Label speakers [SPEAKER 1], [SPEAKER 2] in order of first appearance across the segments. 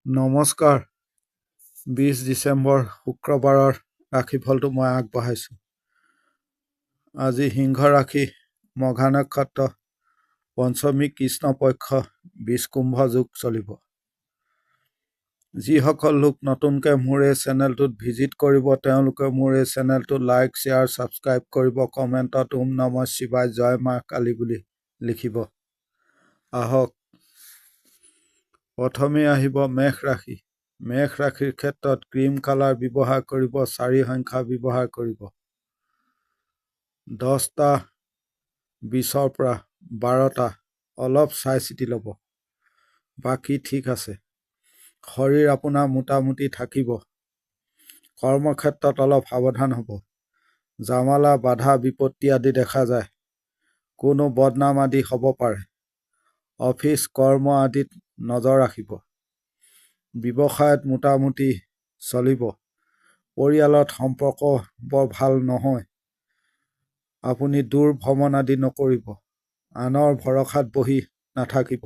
[SPEAKER 1] নমস্কাৰ। 20 ডিচেম্বৰ শুক্ৰবাৰৰ ৰাশিফলটো মই আগবঢ়াইছোঁ। আজি সিংহ ৰাশি, মঘা নক্ষত্ৰ, পঞ্চমী কৃষ্ণপক্ষ, 20 কুম্ভ যোগ চলিব। যিসকল লোক নতুনকৈ মোৰ এই চেনেলটোত ভিজিট কৰিব তেওঁলোকে মোৰ এই চেনেলটো লাইক, শ্বেয়াৰ, ছাবস্ক্ৰাইব কৰিব। কমেণ্টত ওম নমঃ শিৱায়, জয় মা কালী বুলি লিখিব। আহক, প্ৰথমে আহিব মেষ ৰাশি। মেষ ৰাশিৰ ক্ষেত্ৰত ক্ৰীম কালাৰ ব্যৱহাৰ কৰিব, 4 সংখ্যা ব্যৱহাৰ কৰিব। 10টা 20ৰ পৰা 12টা অলপ চাই চিতি ল'ব, বাকী ঠিক আছে। শৰীৰ আপোনাৰ মোটামুটি থাকিব। কৰ্মক্ষেত্ৰত অলপ সাৱধান হ'ব। জামালা, বাধা, বিপত্তি আদি দেখা যায়। কোনো বদনাম আদি হ'ব পাৰে। অফিচ কৰ্ম আদিত নজৰ ৰাখিব। ব্যৱসায়ত মোটামুটি চলিব। পৰিয়ালত সম্পৰ্ক বৰ ভাল নহয়। আপুনি দূৰ ভ্ৰমণ আদি নকৰিব। আনৰ ভৰসাত বহি নাথাকিব।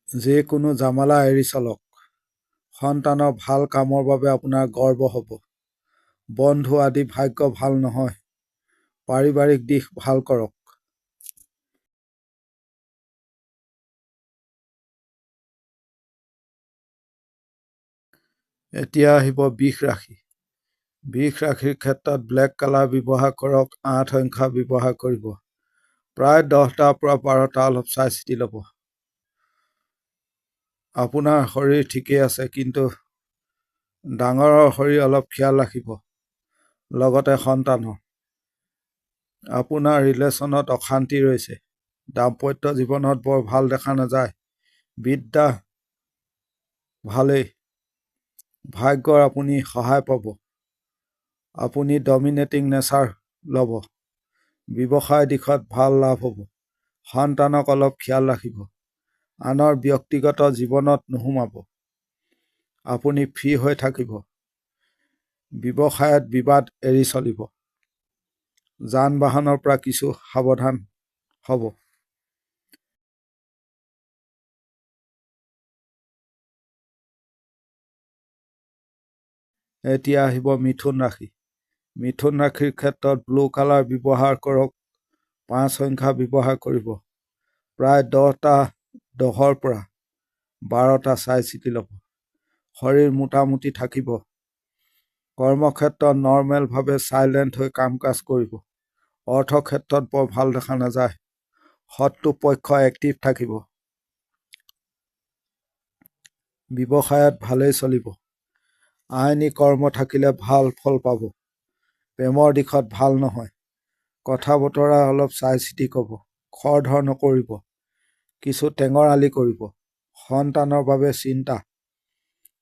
[SPEAKER 1] যিকোনো জামালা এৰি চলক। সন্তানৰ ভাল কামৰ বাবে আপোনাৰ গৰ্ব হ'ব। বন্ধু আদি ভাগ্য ভাল নহয়। পাৰিবাৰিক দিশ ভাল কৰক। এতিয়া আহিব বৃষ ৰাশি। বৃষ ৰাশিৰ ক্ষেত্ৰত ব্লেক কালাৰ ব্যৱহাৰ কৰক, 8 সংখ্যা ব্যৱহাৰ কৰিব। প্ৰায় 10টাৰ পৰা 12টা অলপ চাই চিতি ল'ব। আপোনাৰ শৰীৰ ঠিকেই আছে, কিন্তু ডাঙৰৰ শৰীৰ অলপ খিয়াল ৰাখিব। লগতে সন্তানৰ। আপোনাৰ ৰিলেশ্যনত অশান্তি ৰৈছে। দাম্পত্য জীৱনত বৰ ভাল দেখা নাযায়। বিদ্যা ভালেই। ভাগ্যৰ আপুনি সহায় পাব। আপুনি ডমিনেটিং নেচাৰ ল'ব। ব্যৱসায় দিশত ভাল লাভ হ'ব। সন্তানক অলপ খিয়াল ৰাখিব। আনৰ ব্যক্তিগত জীৱনত নোসোমাব। আপুনি ফ্ৰী হৈ থাকিব। ব্যৱসায়ত বিবাদ এৰি চলিব। যান বাহনৰ পৰা কিছু সাৱধান হ'ব। এতিয়া আহিব মিথুন ৰাশি। মিথুন ৰাশিৰ ক্ষেত্ৰত ব্লু কালাৰ ব্যৱহাৰ কৰক, 5 সংখ্যা ব্যৱহাৰ কৰিব। প্ৰায় 10ৰ পৰা 12টা চাই চিতি ল'ব। শৰীৰ মোটামুটি থাকিব। কৰ্মক্ষেত্ৰত নৰ্মেলভাৱে চাইলেণ্ট হৈ কাম কাজ কৰিব। অৰ্থক্ষেত্ৰত বৰ ভাল দেখা নাযায়। শত্ৰু পক্ষ এক্টিভ থাকিব। ব্যৱসায়ত ভালেই চলিব। আইনী কৰ্ম থাকিলে ভাল ফল পাব। প্ৰেমৰ দিশত ভাল নহয়। কথা বতৰা অলপ চাই চিতি ক'ব। খৰধৰ নকৰিব। কিছু টেঙৰালি কৰিব। সন্তানৰ বাবে চিন্তা।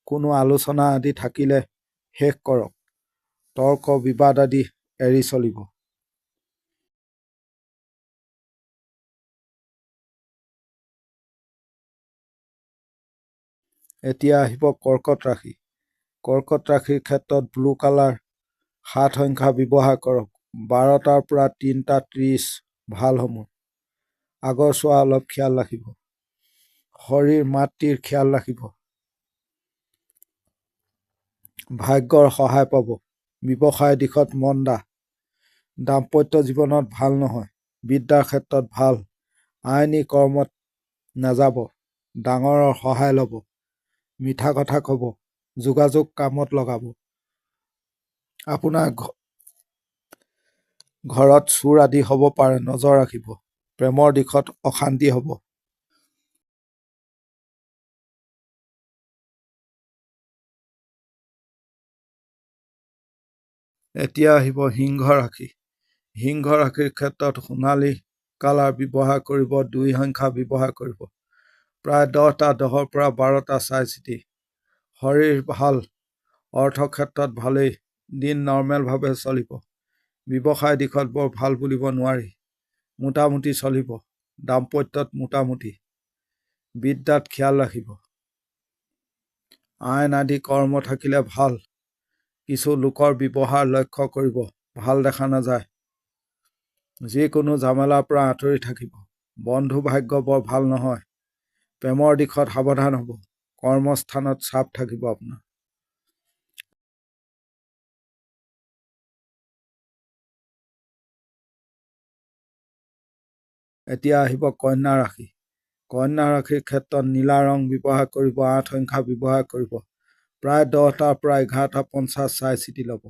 [SPEAKER 1] কোনো আলোচনা আদি থাকিলে শেষ কৰক। তৰ্ক বিবাদ আদি এৰি চলিব। এতিয়া আহিব কৰ্কট ৰাশি। কৰ্কট ৰাশিৰ ক্ষেত্ৰত ব্লু কালাৰ 7 সংখ্যা ব্যৱহাৰ কৰক। 12টাৰ পৰা 3:30 ভাল সময়। আগৰ চোৱা অলপ খিয়াল ৰাখিব। শৰীৰ মাতৃৰ খিয়াল ৰাখিব। ভাগ্যৰ সহায় পাব। ব্যৱসায় দিশত মন্দা। দাম্পত্য জীৱনত ভাল নহয়। বিদ্যাৰ ক্ষেত্ৰত ভাল। আইনী কৰ্মত নাযাব। ডাঙৰৰ সহায় ল'ব। মিঠা কথা ক'ব। যোগাযোগ কামত লগাব। আপোনাৰ ঘৰত চোৰ আদি হ'ব পাৰে, নজৰ ৰাখিব। প্ৰেমৰ দিশত অশান্তি হ'ব। এতিয়া আহিব সিংহ ৰাশি। সিংহ ৰাশিৰ ক্ষেত্ৰত সোণালী কালাৰ ব্যৱহাৰ কৰিব, 2 সংখ্যা ব্যৱহাৰ কৰিব। প্ৰায় 10ৰ পৰা 12টা চাই চিতি। শৰীৰ ভাল। অৰ্থক্ষেত্ৰত ভালেই। দিন নৰ্মেলভাৱে চলিব। ব্যৱসায় দিশত বৰ ভাল বুলিব নোৱাৰি। মোটামুটি চলিব। দাম্পত্যত মোটামুটি। বিদ্যাত খিয়াল ৰাখিব। আইন আদি কৰ্ম থাকিলে ভাল। কিছু লোকৰ ব্যৱহাৰ লক্ষ্য কৰিব। ভাল দেখা নাযায়। যিকোনো ঝামেলাৰ পৰা আঁতৰি থাকিব। বন্ধু ভাগ্য বৰ ভাল নহয়। প্ৰেমৰ দিশত সাৱধান হ'ব। কৰ্মস্থানত চাপ থাকিব আপোনাৰ। এতিয়া আহিব কন্যা ৰাশি। কন্যা ৰাশিৰ ক্ষেত্ৰত নীলা ৰং ব্যৱহাৰ কৰিব, 8 সংখ্যা ব্যৱহাৰ কৰিব। প্ৰায় 10টাৰ পৰা 11:50 চাই চিতি ল'ব।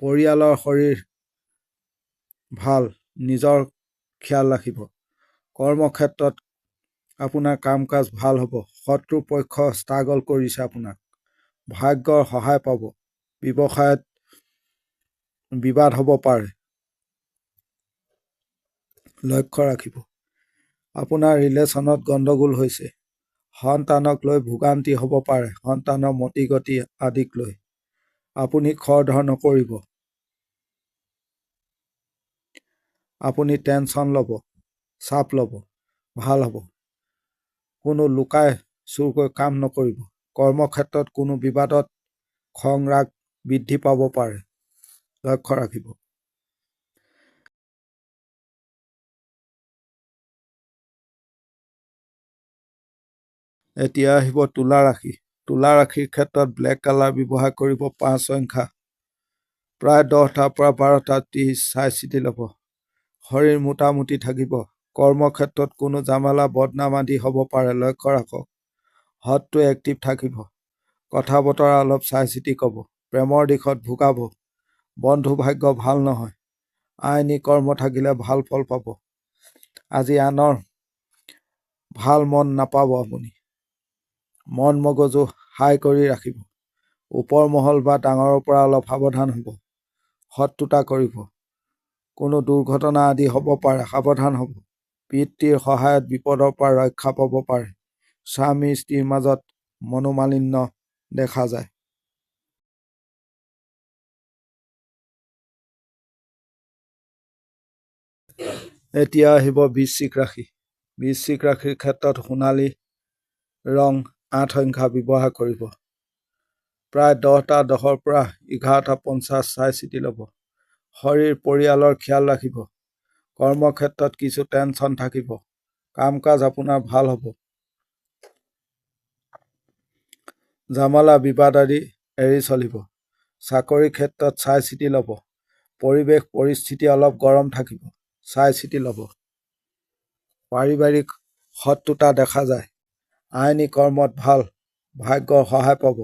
[SPEAKER 1] পৰিয়ালৰ শৰীৰ ভাল, নিজৰ খিয়াল ৰাখিব। কৰ্মক্ষেত্ৰত আপোনাৰ কাম কাজ ভাল হ'ব। শত্ৰু পক্ষ ষ্ট্ৰাগল কৰিছে আপোনাক। ভাগ্যৰ সহায় পাব। ব্যৱসায়ত বিবাদ হ'ব পাৰে, লক্ষ্য ৰাখিব। আপোনাৰ ৰিলেশ্যনত গণ্ডগোল হৈছে। সন্তানক লৈ ভোগান্তি হ'ব পাৰে, সন্তানৰ মতি গতি আদিক লৈ। আপুনি খৰধৰ নকৰিব। আপুনি টেনশ্যন ল'ব, চাপ ল'ব, ভাল হ'ব। কোনো লুকাই চুৰকৈ কাম নকৰিব। কৰ্মক্ষেত্ৰত কোনো বিবাদত খং ৰাগ বৃদ্ধি পাব পাৰে, লক্ষ্য ৰাখিব। এতিয়া আহিব তুলা ৰাশি। তুলা ৰাশিৰ ক্ষেত্ৰত ব্লেক কালাৰ ব্যৱহাৰ কৰিব, 5 সংখ্যা। প্ৰায় 10টাৰ পৰা 12:30 চাই চিতি ল'ব। শৰীৰ মোটামুটি থাকিব। কৰ্মক্ষেত্ৰত কোনো জামালা বদনাম আদি হ'ব পাৰে, লক্ষ্য ৰাখক। হদটো এক্টিভ থাকিব। কথা বতৰা অলপ চাই চিতি ক'ব। প্ৰেমৰ দিশত ভোগাব। বন্ধু ভাগ্য ভাল নহয়। আইনী কৰ্ম থাকিলে ভাল ফল পাব। আজি আনৰ ভাল মন নাপাব আপুনি। মন মগজু হাই কৰি ৰাখিব। ওপৰ মহল বা ডাঙৰৰ পৰা অলপ সাৱধান হ'ব। শত্ৰুতা কৰিব। কোনো দুৰ্ঘটনা আদি হ'ব পাৰে, সাৱধান হ'ব। পিতৃৰ সহায়ত বিপদৰ পৰা ৰক্ষা পাব পাৰে। স্বামী স্ত্ৰীৰ মাজত মনোমালিন্য দেখা যায়। এতিয়া আহিব বৃশ্চিক ৰাশি। বৃশ্চিক ৰাশিৰ ক্ষেত্ৰত সোণালী ৰং 8 সংখ্যা ব্যৱহাৰ কৰিব। প্ৰায় 10:10 পৰা 11:50 চাই চিতি ল'ব। শৰীৰ পৰিয়ালৰ খিয়াল ৰাখিব। কৰ্মক্ষেত্ৰত কিছু টেনশ্যন থাকিব। কাম কাজ আপোনাৰ ভাল হ'ব। জামালা বিবাদ আদি এৰি চলিব। চাকৰিৰ ক্ষেত্ৰত চাই চিতি ল'ব। পৰিৱেশ পৰিস্থিতি অলপ গৰম থাকিব, চাই চিতি ল'ব। পাৰিবাৰিক শত্ৰুতা দেখা যায়। আইনী কৰ্মত ভাল, ভাগ্যৰ সহায় পাব।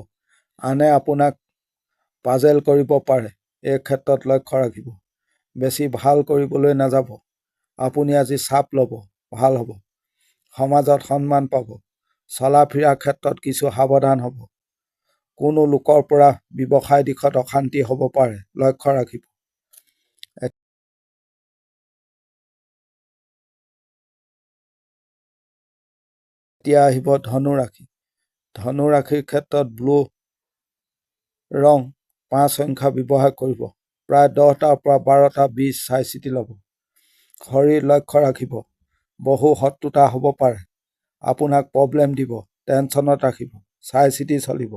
[SPEAKER 1] আনে আপোনাক পাজেল কৰিব পাৰে, এই ক্ষেত্ৰত লক্ষ্য ৰাখিব। বেছি ভাল কৰিবলৈ নাযাব। আপুনি আজি চাপ ল'ব, ভাল হ'ব। সমাজত সন্মান পাব। চলা ফিৰাৰ ক্ষেত্ৰত কিছু সাৱধান হ'ব। কোনো লোকৰ পৰা ব্যৱসায় দিশত অশান্তি হ'ব পাৰে, লক্ষ্য ৰাখিব। এতিয়া আহিব ধনু ৰাশি। ধনু ৰাশিৰ ক্ষেত্ৰত ব্লু ৰং 5 সংখ্যা ব্যৱহাৰ কৰিব। প্ৰায় 10টাৰ পৰা 12:20 চাই চিতি ল'ব। শৰীৰ লক্ষ্য ৰাখিব। বহু শত্ৰুতা হ'ব পাৰে। আপোনাক প্ৰব্লেম দিব, টেনশ্যনত ৰাখিব, চাই চিতি চলিব।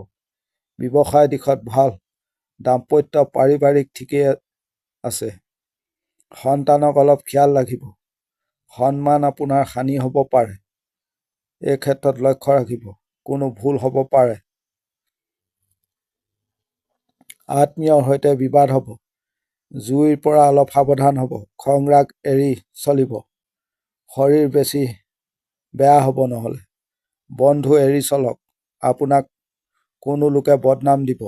[SPEAKER 1] ব্যৱসায় দিশত ভাল। দাম্পত্য পাৰিবাৰিক ঠিকেই আছে। সন্তানক অলপ খিয়াল ৰাখিব। সন্মান আপোনাৰ হানি হ'ব পাৰে, এই ক্ষেত্ৰত লক্ষ্য ৰাখিব। কোনো ভুল হ'ব পাৰে। আত্মীয়ৰ সৈতে বিবাদ হ'ব। জুইৰ পৰা অলপ সাৱধান হ'ব। খং ৰাগ এৰি চলিব। শৰীৰ বেছি বেয়া হ'ব নহ'লে। বন্ধু এৰি চলক। আপোনাক কোনো লোকে বদনাম দিব।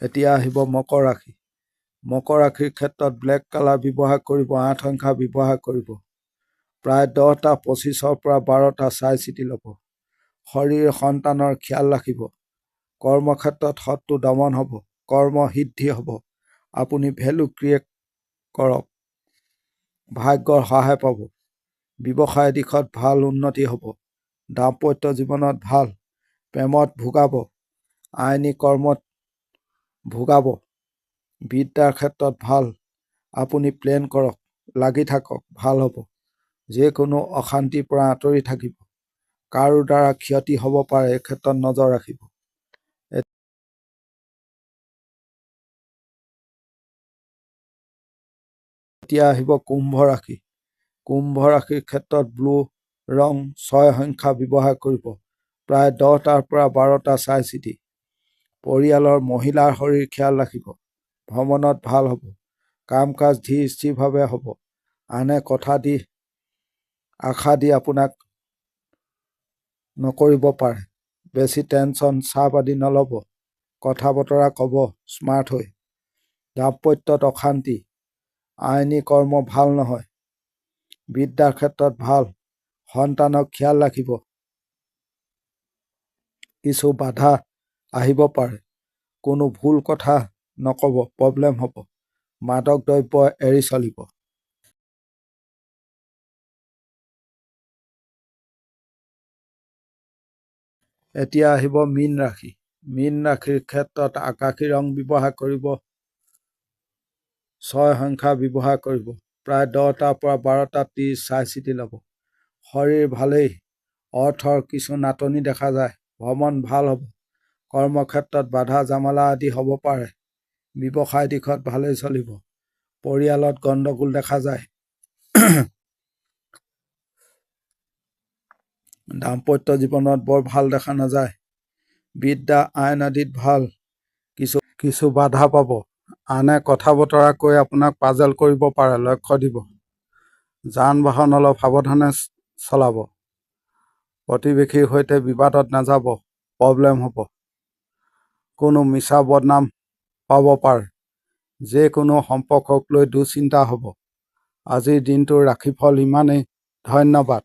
[SPEAKER 1] এতিয়া আহিব মকৰ ৰাশি। মকৰ ৰাশিৰ ক্ষেত্ৰত ব্লেক কালাৰ ব্যৱহাৰ কৰিব, 8 সংখ্যা ব্যৱহাৰ কৰিব। প্ৰায় 10:25 পৰা 12টা চাই চিতি ল'ব। শৰীৰ সন্তানৰ খিয়াল ৰাখিব। কৰ্মক্ষেত্ৰত শত্ৰু দমন হ'ব। কৰ্ম সিদ্ধি হ'ব। আপুনি ভেলু ক্ৰিয়েট কৰক। ভাগ্যৰ সহায় পাব। ব্যৱসায় দিশত ভাল উন্নতি হ'ব। দাম্পত্য জীৱনত ভাল। প্ৰেমত ভোগাব। আইনী কৰ্মত ভোগাব। বিদ্যাৰ ক্ষেত্ৰত ভাল। আপুনি প্লেন কৰক, লাগি থাকক, ভাল হ'ব। যিকোনো অশান্তিৰ পৰা আঁতৰি থাকিব। কাৰো দ্বাৰা ক্ষতি হ'ব পাৰে, এই ক্ষেত্ৰত নজৰ ৰাখিব। এতিয়া আহিব কুম্ভ ৰাশি। কুম্ভ ৰাশিৰ ক্ষেত্ৰত ব্লু ৰং 6 সংখ্যা ব্যৱহাৰ কৰিব। প্ৰায় 10টাৰ পৰা 12টা চাই চিতি। পৰিয়ালৰ মহিলাৰ শৰীৰ খিয়াল ৰাখিব। ভ্ৰমণত ভাল হ'ব। কাম কাজ ধীৰ স্থিৰভাৱে হ'ব। আনে আশা দি আপোনাক নকৰিব পাৰে। বেছি টেনচন চাপ আদি নল'ব। কথা বতৰা ক'ব স্মাৰ্ট হৈ। দাম্পত্যত অশান্তি। আইনী কৰ্ম ভাল নহয়। বিদ্যাৰ ক্ষেত্ৰত ভাল। সন্তানক খিয়াল ৰাখিব। কিছু বাধা আহিব পাৰে। কোনো ভুল কথা নক'ব, প্ৰব্লেম হ'ব। মাদক দ্ৰব্য এৰি চলিব। এতিয়া আহিব মীন ৰাশি। মীন ৰাশিৰ ক্ষেত্ৰত আকাশী ৰং ব্যৱহাৰ কৰিব। 6 সংখ্যা ব্যৱহাৰ কৰিব। প্ৰায় 10টাৰ পৰা 12টা 30 চাই চিতি ল'ব। শৰীৰ ভালেই। অৰ্থৰ কিছু নাটনি দেখা যায়। ভ্ৰমণ ভাল হ'ব। কৰ্মক্ষেত্ৰত বাধা জামালা আদি হ'ব পাৰে। ব্যৱসায় দিশত ভালেই চলিব। পৰিয়ালত গণ্ডগোল দেখা যায়। দাম্পত্য জীৱনত বৰ ভাল দেখা নাযায়। বিদ্যা আইন আদিত ভাল। কিছু বাধা পাব। আনে কথা বতৰা কৈ আপোনাক পাজল কৰিব পাৰে। লক্ষ্য দিব। যান বাহন অলপ সাৱধানে চলাব। প্ৰতিবেশীৰ সৈতে বিবাদত নাযাব, প্ৰব্লেম হ'ব। কোনো মিছা বদনাম পাব পাৰে। যিকোনো সম্পৰ্কক লৈ দুশ্চিন্তা হ'ব। আজিৰ দিনটোৰ ৰাশিফল ইমানেই। ধন্যবাদ।